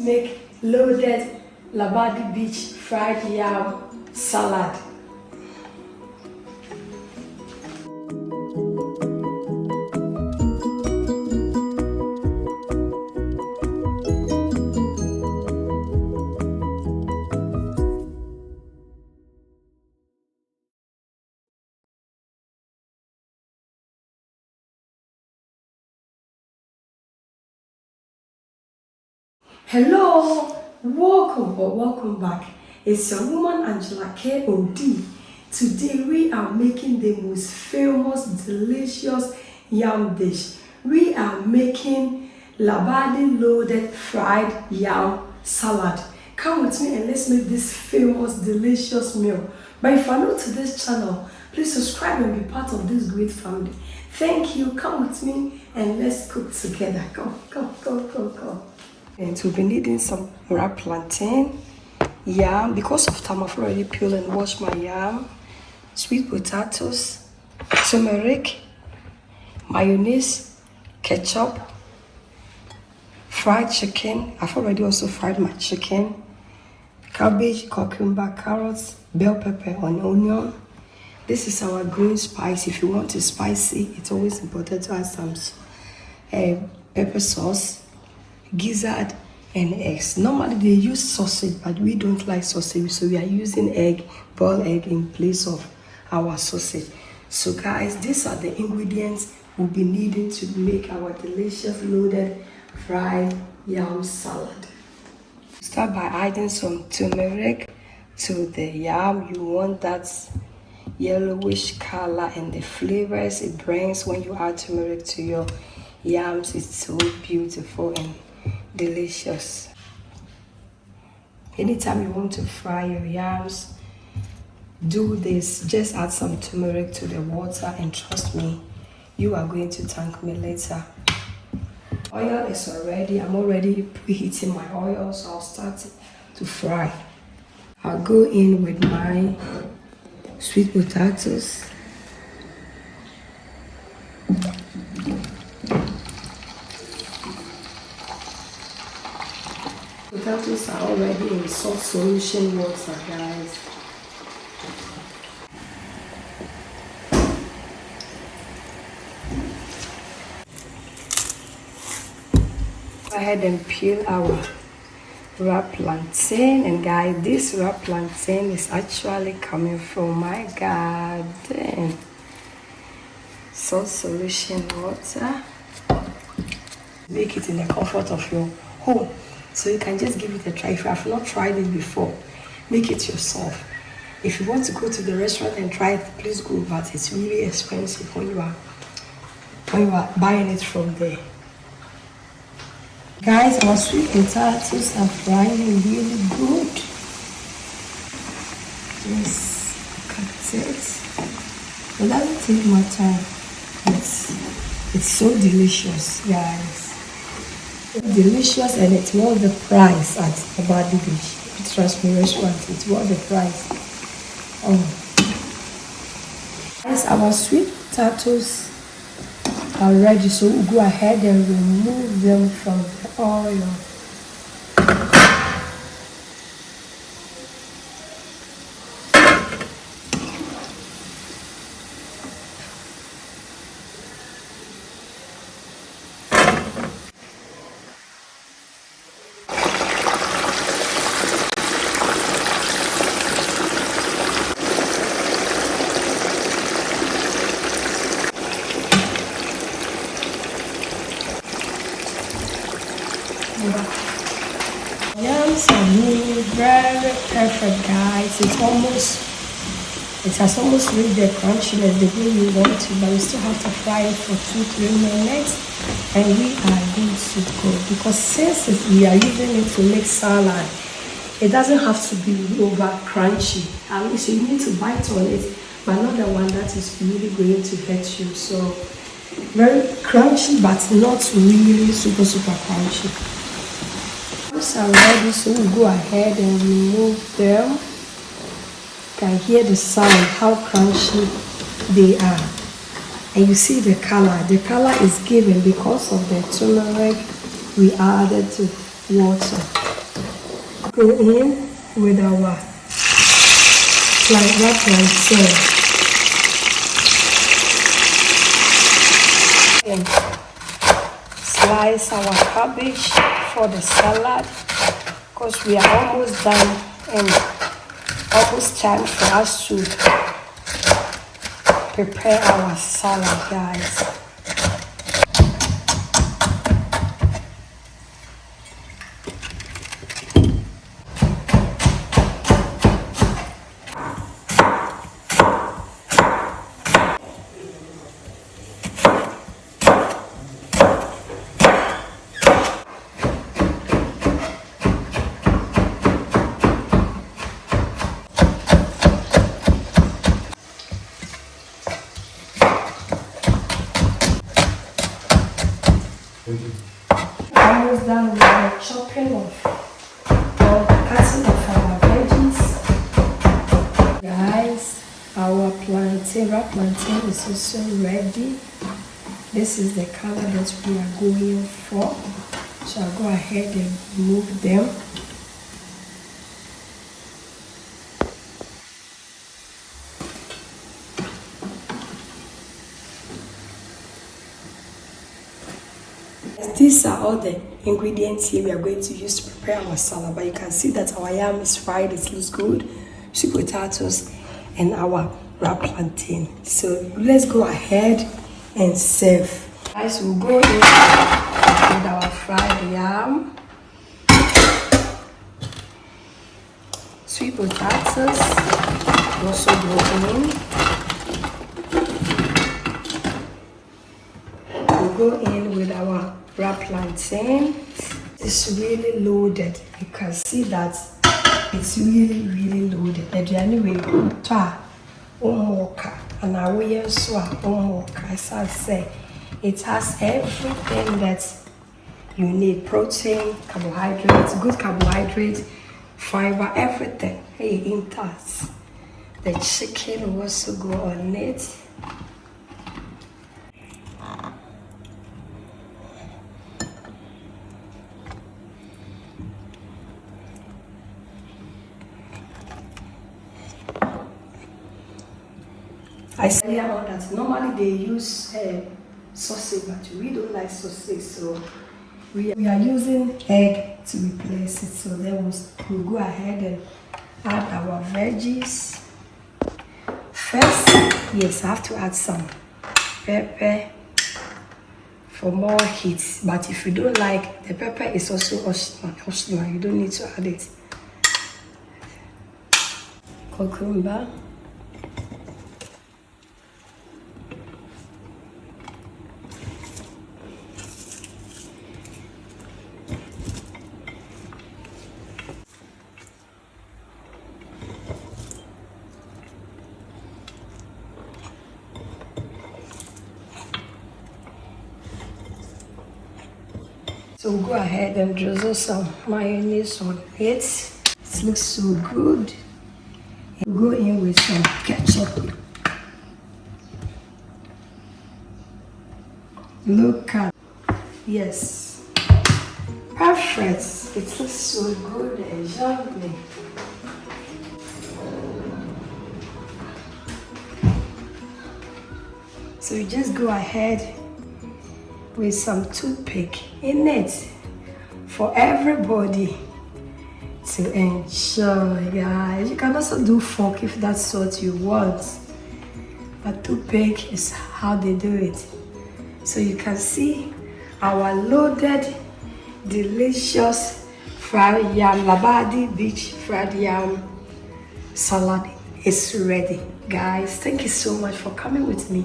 make loaded Labadi Beach fried yam salad. Hello, welcome or welcome back. It's your woman Angela K.O.D. Today we are making the most famous, delicious yam dish. We are making Labadi loaded fried yam salad. Come with me and let's make this famous, delicious meal. But if you're new to this channel, please subscribe and be part of this great family. Thank you. Come with me and let's cook together. Go. And we'll be needing some wrapped plantain, yam. Because of time, I've already peeled and washed my yam, sweet potatoes, turmeric, mayonnaise, ketchup, fried chicken. I've already also fried my chicken, cabbage, cucumber, carrots, bell pepper, and onion. This is our green spice. If you want it spicy, it's always important to add some pepper sauce, gizzard, and eggs. Normally they use sausage, but we don't like sausage, so we are using boiled egg in place of our sausage. So guys, these are the ingredients we'll be needing to make our delicious loaded fried yam salad. Start by adding some turmeric to the yam. You want that yellowish color and the flavors it brings when you add turmeric to your yams. It's so beautiful and delicious. Anytime you want to fry your yams, do this. Just add some turmeric to the water and trust me, you are going to thank me later. Oil is already, I'm already preheating my oil, so I'll start to fry. I'll go in with my sweet potatoes. Potatoes are already in salt solution water, guys. Go ahead and peel our wrapped plantain, and guys, this wrapped plantain is actually coming from my garden. Salt solution water. Make it in the comfort of your home. So you can just give it a try. If you have not tried it before, make it yourself. If you want to go to the restaurant and try it, please go, but it's really expensive when you are buying it from there. Guys, our sweet potatoes are frying really good. Just cut it. It doesn't take much time. It's so delicious, guys. Delicious, and it's worth the price at Labadi Beach. Trust me, restaurant, it's worth the price. Guys, our sweet potatoes are ready, so we'll go ahead and remove them from the oil. Yams are really very perfect, guys. It has almost reached the crunchiness the way you want to, but we still have to fry it for 2-3 minutes, and we are good to go. Because since we are using it to make salad, it doesn't have to be over crunchy. At least you need to bite on it, but not the one that is really going to hurt you. So very crunchy, but not really super crunchy. These are ready, so we'll go ahead and remove them. You can hear the sound, how crunchy they are. And you see the color. The color is given because of the turmeric we added to water. go in with our plantain. And slice our cabbage for the salad because we are almost done and almost time for us to prepare our salad, guys. Almost done with the chopping of or cutting of our veggies. Guys, our wrap plantain is also ready. This is the color that we are going for. So I'll go ahead and remove them. These are all the ingredients here we are going to use to prepare our salad. But you can see that our yam is fried, it looks good. Sweet potatoes and our wrap plantain. So let's go ahead and serve. Guys, we'll go in with our fried yam, sweet potatoes, also go in. We'll go in with our wrap plantain. It's really loaded. You can see that it's really loaded. Anyway, and our way so as I say, it has everything that you need: protein, carbohydrates, good carbohydrate, fiber, everything. Hey, in that the chicken will also go on it. I said earlier on that normally they use sausage, but we don't like sausage, so we are using egg to replace it. So then we'll go ahead and add our veggies. First, yes, I have to add some pepper for more heat, but if you don't like, the pepper is also optional, you don't need to add it. Cucumber. So we'll go ahead and drizzle some mayonnaise on it. It looks so good. We'll go in with some ketchup. Look at, yes, perfect. It looks so good and yummy. So you just go ahead with some toothpick in it for everybody to enjoy, guys. You can also do fork if that's what you want, but toothpick is how they do it. So you can see our loaded, delicious fried yam, Labadi Beach fried yam salad is ready. Guys, thank you so much for coming with me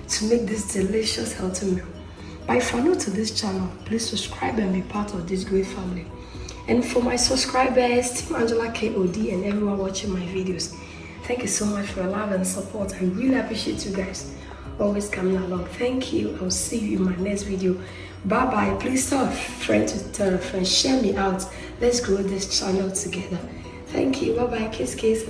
to make this delicious healthy meal. But if you're new to this channel, please subscribe and be part of this great family. And for my subscribers, Team Angela KOD and everyone watching my videos, thank you so much for your love and support. I really appreciate you guys always coming along. Thank you. I'll see you in my next video. Bye bye. Please tell a friend to tell a friend, share me out. Let's grow this channel together. Thank you. Bye bye. Kiss kiss.